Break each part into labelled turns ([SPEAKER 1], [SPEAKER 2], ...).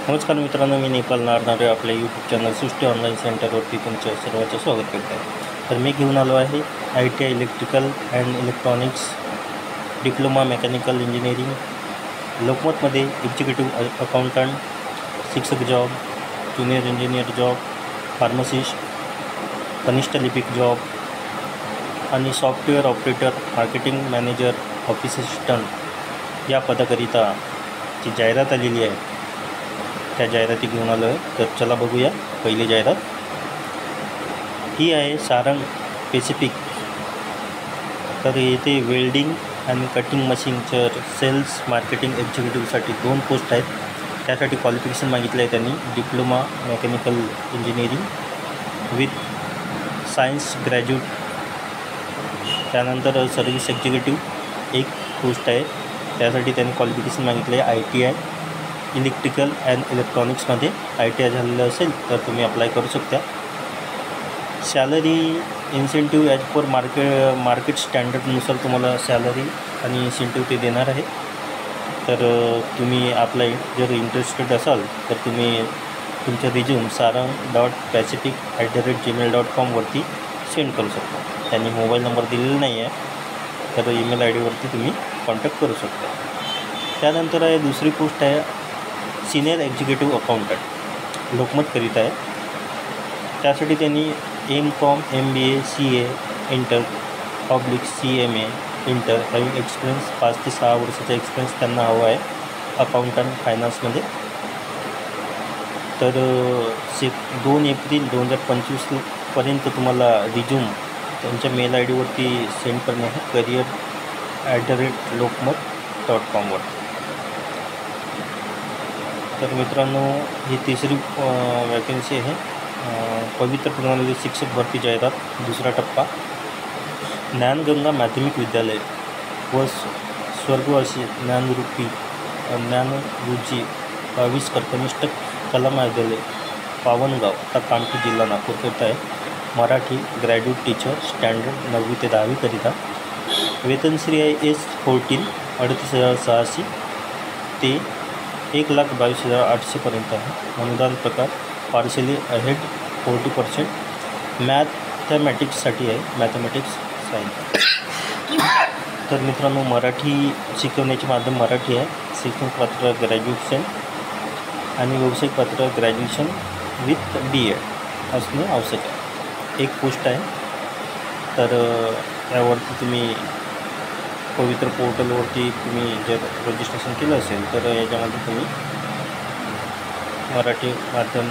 [SPEAKER 1] नमस्कार मित्रांनो, मी नेपाल नारनारे आपल्या यूट्यूब चॅनल सृष्टी ऑनलाईन सेंटरवरती तुमच्या सर्वांचं स्वागत करत आहे. तर मी घेऊन आलो आहे ITI electrical and electronics diploma mechanical engineering लोकमतमध्ये एक्झिक्युटिव्ह अकाउंटंट, शिक्षक job, junior engineer job, pharmacist, कनिष्ठ लिपिक जॉब आणि software operator, marketing manager, office assistant या पदाकरिता जी जाहिरात आलेली आहे त्या जाहिराती घेऊन आलो आहे. तर चला बघूया. पहिली जाहिरात ही आहे सारंग पॅसिफिक. तर येथे वेल्डिंग आणि कटिंग मशीनच्या सेल्स मार्केटिंग एक्झिक्युटिव्हसाठी 2 पोस्ट आहेत. त्यासाठी क्वालिफिकेशन मागितलं आहे त्यांनी diploma mechanical engineering with science graduate. त्यानंतर सर्व्हिस एक्झिक्युटिव्ह 1 पोस्ट आहे. त्यासाठी त्यांनी क्वालिफिकेशन मागितलं आहे ITI इलेक्ट्रिकल अँड इलेक्ट्रॉनिक्समध्ये ITI झालेलं असेल तर तुम्ही अप्लाय करू शकता. Salary incentive as per market स्टँडर्डनुसार तुम्हाला सॅलरी आणि इन्सेंटिव्ह ते देणार आहे. तर तुम्ही अप्लाय जर इंटरेस्टेड असाल तर तुम्ही तुमचं रिझ्यूम sarang.pacific@gmail.com वरती सेंड करू शकता. त्यांनी मोबाईल नंबर दिलेला नाही आहे, तर ईमेल ID वरती तुम्ही कॉन्टॅक्ट करू शकता. त्यानंतर आहे दुसरी पोस्ट आहे सिनियर एक्झिक्युटिव्ह अकाउंटंट लोकमतकरिता आहे. त्यासाठी त्यांनी MCOM MBA CA inter inter having experience 5 ते 6 वर्षाचा एक्सपिरियन्स त्यांना हवा आहे अकाउंटंट फायनान्समध्ये. तर 2 एप्रिल 2025 पर्यंत तुम्हाला रिझ्यूम त्यांच्या मेल ID वरती सेंड करणे आहे career@lokmat.com वर. तर मित्रांनो, ही तिसरी वॅकन्सी आहे पवित्र प्रणाली शिक्षक भरती जाहिरात 2रा टप्पा. ज्ञानगंगा माध्यमिक विद्यालय व स्वर्गवासी ज्ञानगुरुजी 22 कनिष्ठ कला महाविद्यालय पावनगाव आता कामठी जिल्हा नागपूर करता आहे. मराठी ग्रॅज्युएट टीचर स्टँडर्ड 9वी ते 10वी करिता. वेतनश्री आहे S14 38,680 ते 1,22,800 पर्यंत आहे. अनुदान प्रकार पार्शली अहेड 40%. मॅथमॅटिक्ससाठी आहे, मॅथमॅटिक्स सायन्स. तर मित्रांनो, मराठी शिकवण्याचे माध्यम मराठी आहे. शिक्षण पात्र ग्रॅज्युएशन आणि व्यावसायिक पात्र ग्रॅज्युएशन विथ BA असणे आवश्यक आहे. 1 पोस्ट आहे. तर यावरती तुम्ही पवित्र पोर्टलवरती तुम्ही जर रजिस्ट्रेशन केलं असेल तर याच्यामध्ये तुम्ही मराठी माध्यम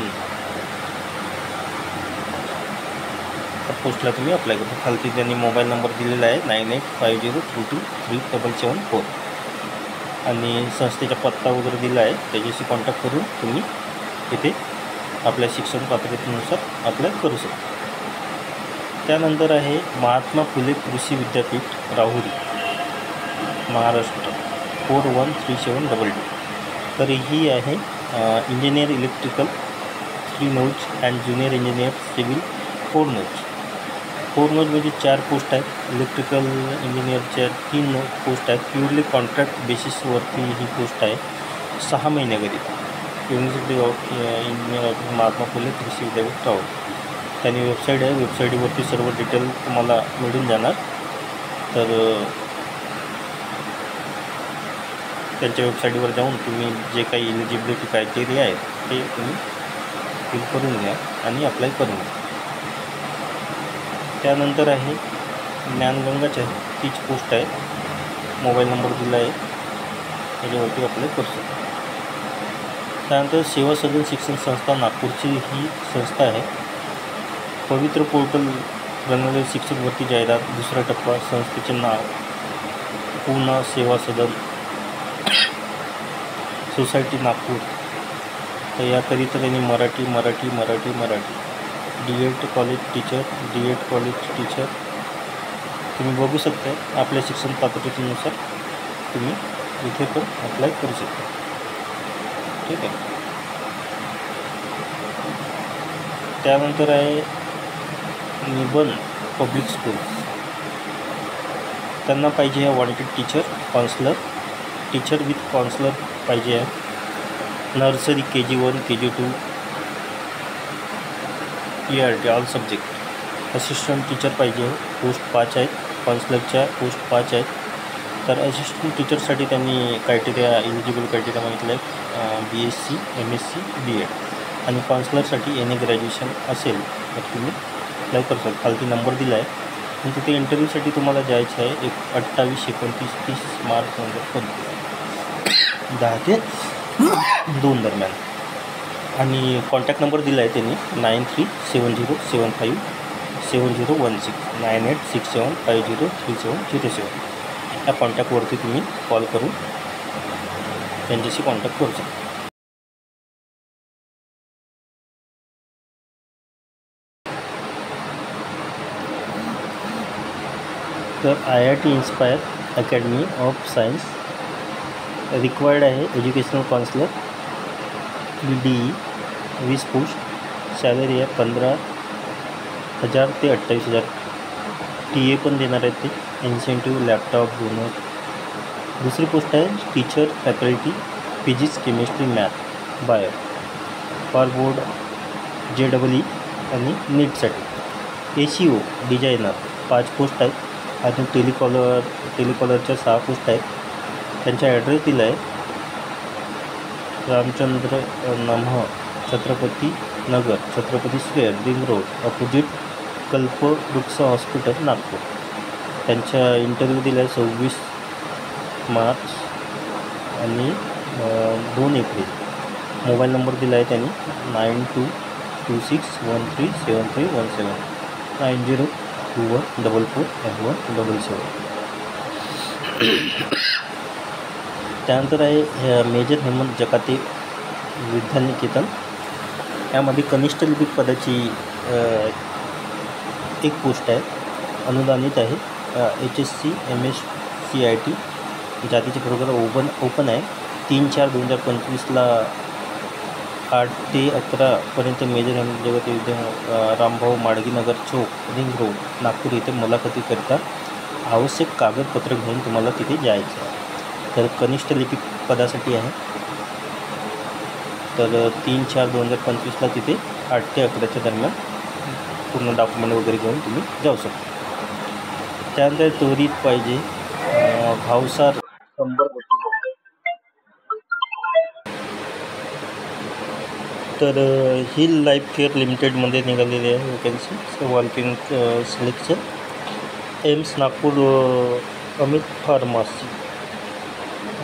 [SPEAKER 1] पोस्टला तुम्ही अप्लाय करू. खालती त्यांनी मोबाईल नंबर दिलेला आहे 9850223774 आणि संस्थेचा पत्ता वगैरे दिला आहे. त्याच्याशी कॉन्टॅक्ट करून तुम्ही इथे आपल्या शिक्षण पात्रतेनुसार अप्लाय करू शकता. त्यानंतर आहे महात्मा फुले कृषी विद्यापीठ राहुरी महाराष्ट्र 413722. तर ही आहे engineer electrical 3 nos and junior engineer civil 4 nos. 4 nos म्हणजे 4 पोस्ट आहेत. इलेक्ट्रिकल इंजिनियरच्या 3 पोस्ट आहेत. प्युअरली कॉन्ट्रॅक्ट बेसिसवरती ही पोस्ट आहे 6 महिन्याकरिता. University of engineer Mahatma Phule कृषी विद्यापीठ राहुरी. त्यांनी वेबसाईट आहे, वेबसाईटवरती सर्व डिटेल तुम्हाला मिळून जाणार. तर त्यांच्या वेबसाईटवर जाऊन तुम्ही जे काही एलिजिबिलिटी क्रायटेरिया आहेत ते तुम्ही फिल करून घ्या आणि अप्लाय करून घ्या. त्यानंतर आहे ज्ञानगंगाच्या 30 पोस्ट आहे. मोबाईल नंबर दिला आहे, त्याच्यावरती अप्लाय करू शकता. त्यानंतर सेवा सदन शिक्षण संस्था नागपूरची ही संस्था आहे. पवित्र पोर्टल प्रणाली शिक्षक भरती जाहिरात 2रा टप्पा. संस्थेचे नाव पूर्ण सेवा सदन सोसायटी नागपूर. तर याकरिता त्यांनी मराठी DED कॉलेज टीचर तुम्ही बघू शकता. आपल्या शिक्षण पात्रतेनुसार तुम्ही इथे पण अप्लाय करू शकता. ठीक आहे. त्यानंतर आहे निबंध पब्लिक स्कूल. त्यांना पाहिजे आहे वॉन्टेड टीचर विथ काउन्सलर पाहिजे आहे. Nursery KG1 KG2 ERT all subject. Assistant teacher पाहिजे, पोस्ट 5 आहेत. काउन्सिलरच्या पोस्ट 5 आहेत. तर असिस्टंट टीचरसाठी त्यांनी इलिजिबल क्रायटेरिया मागितले आहेत. BSc MSc BEd आणि काउन्सिलरसाठी NA ग्रॅज्युएशन असेल तर तुम्ही अप्लाय करू शकता. खालती नंबर दिला आहे आणि तिथे इंटरव्ह्यूसाठी तुम्हाला जायचं आहे 28, 29, 30 मार्च 2025 10 ते 2 दरम्यान. आणि कॉन्टॅक्ट नंबर दिला आहे त्यांनी 9370757016 9867503707. या कॉन्टॅक्टवरती तुम्ही कॉल करून त्यांच्याशी कॉन्टॅक्ट करू शकता. तर IIT Inspire Academy of Science required आहे educational counsellor DE 20 post. Salary आहे 15,000 ते 28,000. TA पण देणार आहेत ते. Incentive, laptop, bonus. दुसरी पोस्ट आहे teacher faculty physics, chemistry, math, bio for board JEE आणि नीटसाठी. ACO डिझायनर 5 पोस्ट आहेत आणि टेलिकॉलरच्या 6 पोस्ट आहेत. त्यांचा ॲड्रेस दिला आहे रामचंद्र नम्ह, Chhatrapati Nagar, Chhatrapati Square, ring road, opposite Kalpavruksha hospital, Nagpur. त्यांचा इंटरव्ह्यू दिला आहे 26 मार्च आणि 2 एप्रिल. मोबाईल नंबर दिला आहे त्यांनी 9226137317 902144F177. त्यानंतर आहे मेजर हेमंत जकाते विद्यानिकेतन. यामध्ये कनिष्ठ लिपिक पदाची एक पोस्ट आहे, अनुदानित आहे. HSC MSc IT. जातीचे प्रकार ओपन आहे. 3/4/2025ला 8 ते 11पर्यंत मेजर हेमंत जकाते रामभाऊ माडगीनगर चौक, रिंग रोड, नागपूर येथे मुलाखतीकरिता आवश्यक कागदपत्र घेऊन तुम्हाला तिथे जायचं आहे. तर कनिष्ठ लिपिक पदासाठी आहे. तर 3/4/2025ला तिथे 8 ते 11च्या दरम्यान पूर्ण डॉक्युमेंट वगैरे घेऊन तुम्ही जाऊ शकता. त्यानंतर त्वरित पाहिजे भावसार 100 तर हिल लाईफ केअर लिमिटेडमध्ये निघालेली आहे vacancy. Walking selection. AIIMS Nagpur Amit pharmacy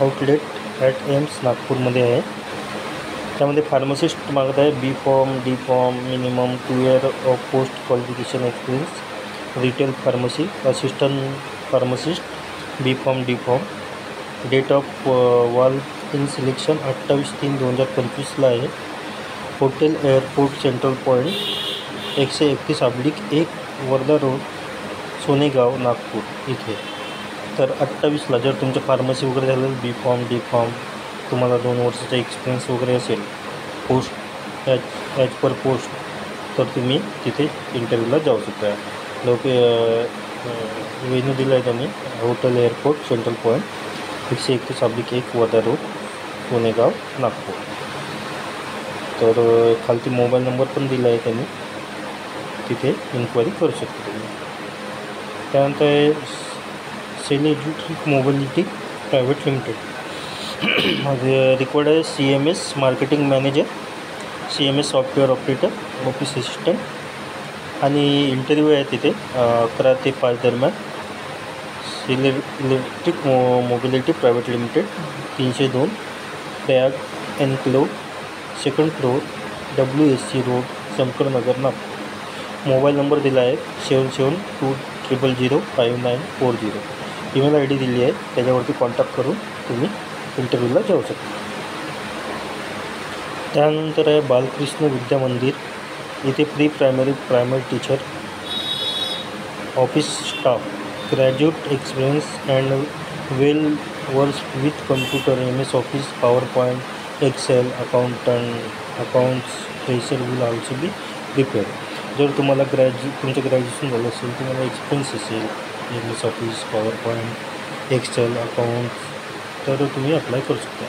[SPEAKER 1] outlet at AIIMS नागपूरमध्ये आहे. त्यामध्ये फार्मासिस्ट मागत आहे. B.Pharm D.Pharm minimum 2 year of post qualification experience. Retail pharmacy assistant pharmacist B.Pharm D.Pharm. Date of walk in selection 28/3/2025ला आहे. Hotel airport central point 131/1 Wardha road, Sonegaon, Nagpur इथे. तर 28ला जर तुमचं फार्मसी वगैरे झालं B.Pharm D.Pharm तुम्हाला 2 वर्षाचा एक्सपिरियन्स वगैरे असेल पोस्ट ॲज पर पोस्ट तर तुम्ही तिथे इंटरव्ह्यूला जाऊ शकता. वेन्यू दिला आहे त्यांनी hotel airport central point 131/1 Wardha road, Sonegaon, Nagpur. तर खालती मोबाईल नंबर पण दिला आहे त्यांनी, तिथे इन्क्वायरी करू शकता तुम्ही. त्यानंतर सेलिट्रिक मोबिलिटी प्रायव्हेट लिमिटेड रिक्वायर्ड आहे CMS marketing manager, CMS software operator, office assistant. आणि इंटरव्ह्यू आहे तिथे 11 ते 5 दरम्यान. Electric mobility private limited 302 Prayag enclave, 2nd floor, WSC road, Shankarnagar, Nagpur. Mobile number दिला आहे 7720005940. ईमेल ID दिली आहे, त्याच्यावरती कॉन्टॅक्ट करून तुम्ही इंटरव्ह्यूला जाऊ शकता. त्यानंतर आहे बालकृष्ण विद्या मंदिर. इथे primary teacher, office staff, graduate experience and well versed with computer, MS office, PowerPoint, Excel, accounts fresher will also be prepared. जर तुम्हाला तुमचं ग्रॅज्युएशन झालं असेल, तुम्हाला एक्सपिरियन्स असेल MS office, PowerPoint, Excel, accounts तर तुम्ही अप्लाय करू शकता.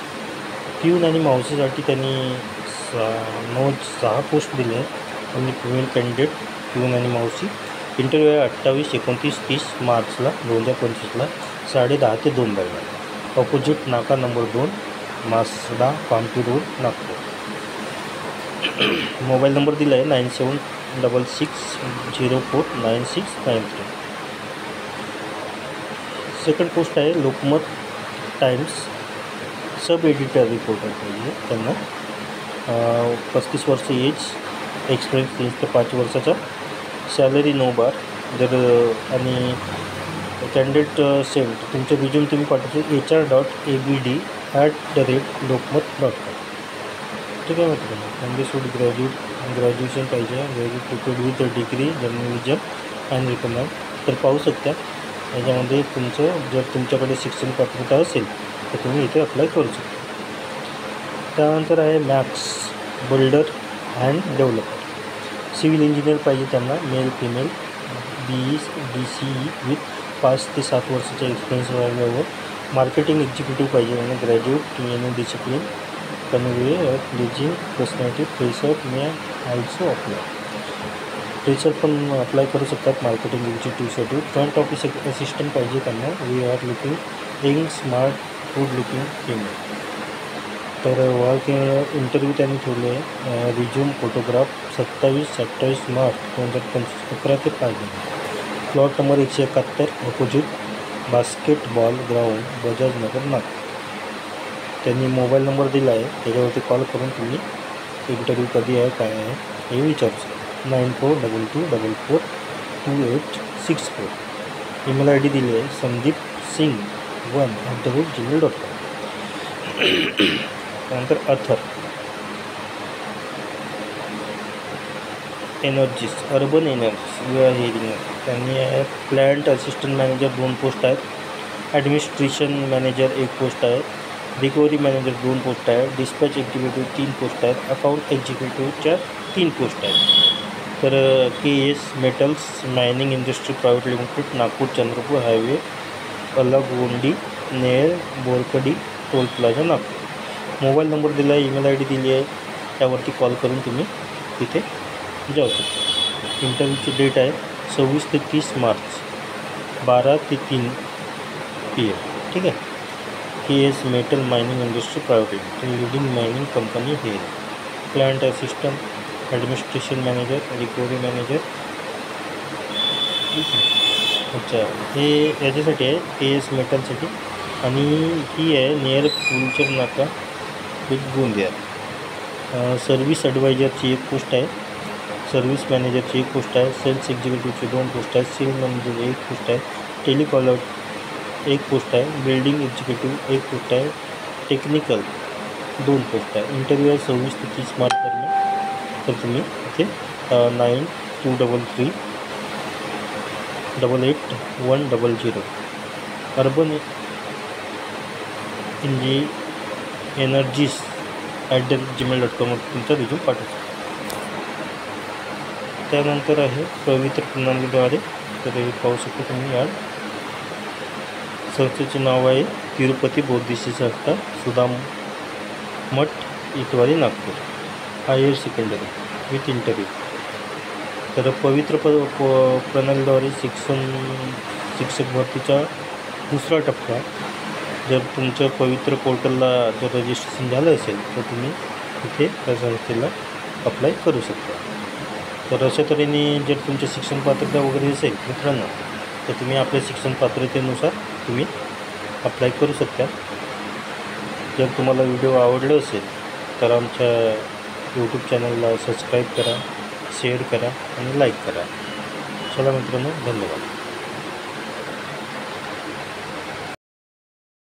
[SPEAKER 1] प्यून आणि मावशीसाठी त्यांनी 6 पोस्ट दिले आहेत आणि फिमेल कॅन्डिडेट प्यून आणि मावशी. इंटरव्ह्यू आहे 28, 29, 30 मार्चला 2025ला 10:30 ते 2 दरम्यान. ऑपोजिट नाका नंबर 2, मासडा, पामपी रोड, नागपूर. मोबाईल नंबर दिला आहे 9766049693. सेकंड पोस्ट आहे Lokmat times sub editor reporter पाहिजे त्यांना. 35 वर्ष एज, एक्सपिरियन्स 3 ते 5 वर्षाचा, सॅलरी 9 बार. जर आणि कॅन्डिडेट सेंड तुमचं रिझ्यूम तुम्ही पाठवतो hr.abd@lokmat.com. ठीक आहे मित्रांनो. कॅन्डिडेट ग्रॅज्युएशन पाहिजे, graduate with degree journalism and recommend. तर पाहू शकता याच्यामध्ये तुमचं जर तुमच्याकडे शिक्षण पात्रता असेल तर तुम्ही इथे अप्लाय करू शकता. त्यानंतर आहे max builder and developer. Civil engineer पाहिजे त्यांना, मेल फिमेल, BE/DCE विथ 5 ते 7 वर्षाचा एक्सपिरियन्स वाढल्यावर. मार्केटिंग एक्झिक्युटिव्ह पाहिजे आणि graduate in discipline convey pleasing personality. Fresher may also apply. Fresher पण अप्लाय करू शकतात मार्केटिंग एक्झिक्युटिव्हसाठी. फ्रंट ऑफिस असिस्टंट पाहिजे त्यांना. We are looking young smart good looking female. तर वर्क इंटरव्ह्यू त्यांनी ठेवले आहे. रिझ्यूम फोटोग्राफ 27-28 मार्च 2025 11 ते 5. Plot number 171, opposite basketball ground, Bajaj Nagar, Nagpur. त्यांनी मोबाईल नंबर दिला आहे, त्याच्यावरती कॉल करून तुम्ही इंटरव्ह्यू कधी आहे काय आहे हे विचारू शकता. 9422442864. ईमेल ID दिली आहे sandeepsingh1@gmail.com. त्यानंतर Athar energies urban energies you are hiring. त्यांनी प्लॅन्ट असिस्टंट मॅनेजर 2 पोस्ट आहेत. ॲडमिनिस्ट्रेशन मॅनेजर 1 पोस्ट आहे. रिकव्हरी मॅनेजर 2 पोस्ट आहे. डिस्पॅच एक्झिक्युटिव्ह 3 पोस्ट आहेत. अकाउंट एक्झिक्युटिव्हच्या 3 पोस्ट आहेत. तर KS metals mining industry private limited, Nagpur Chandrapur highway, Algondi near Borkhedi toll plaza, Nagpur. Mobile number दिला आहे, ईमेल ID दिली आहे, त्यावरती कॉल करून तुम्ही तिथे जाऊ शकता. इंटरव्ह्यूची डेट आहे 26 ते 30 मार्च 12 ते 3 PM. ठीक आहे. KS metal mining industry private limited, leading mining company हे. Plant assistant, administration manager, recovery manager. अच्छा, हे याच्यासाठी आहे KS मेटलसाठी आणि ही आहे नियर फुलचर नाका विथ गोंदिया. सर्व्हिस ॲडवायझरची 1 पोस्ट आहे. सर्व्हिस मॅनेजरची 1 पोस्ट आहे. सेल्स एक्झिक्युटिव्हची 2 पोस्ट आहेत. सेल मॅनेजर 1 पोस्ट आहे. टेलिकॉलर 1 पोस्ट आहे. बिल्डिंग एक्झिक्युटिव्ह 1 पोस्ट आहे. टेक्निकल 2 पोस्ट आहे. इंटरव्ह्यू आहे 26 ते 30 मार्च दरम्यान. तर तुम्ही इथे 9233888100 अर्बन एनर्जीज@gmail.com वर तुमचा रिझ्यूम पाठवू शकता. त्यानंतर आहे पवित्र प्रणालीद्वारे. तर हे पाहू शकता तुम्ही. या संस्थेचे नाव आहे तिरुपती बौद्धिस्ट संस्था, Sudam Math, Itwari, Nagpur. Higher secondary with interview. तर पवित्र प्रणालीद्वारे शिक्षक भरतीचा 2रा टप्पा. जर तुमचं पवित्र पोर्टलला जर रजिस्ट्रेशन झालं असेल तर तुम्ही इथे त्या संस्थेला अप्लाय करू शकता. तर अशा तऱ्हेने जर तुमचं शिक्षण पात्रता वगैरे असेल मित्रांनो तर तुम्ही आपल्या शिक्षण पात्रतेनुसार तुम्ही अप्लाय करू शकता. जर तुम्हाला व्हिडिओ आवडला असेल तर आमच्या यूट्यूब चॅनलला सबस्क्राईब करा, शेअर करा आणि लाईक करा. चला मित्रांनो, धन्यवाद.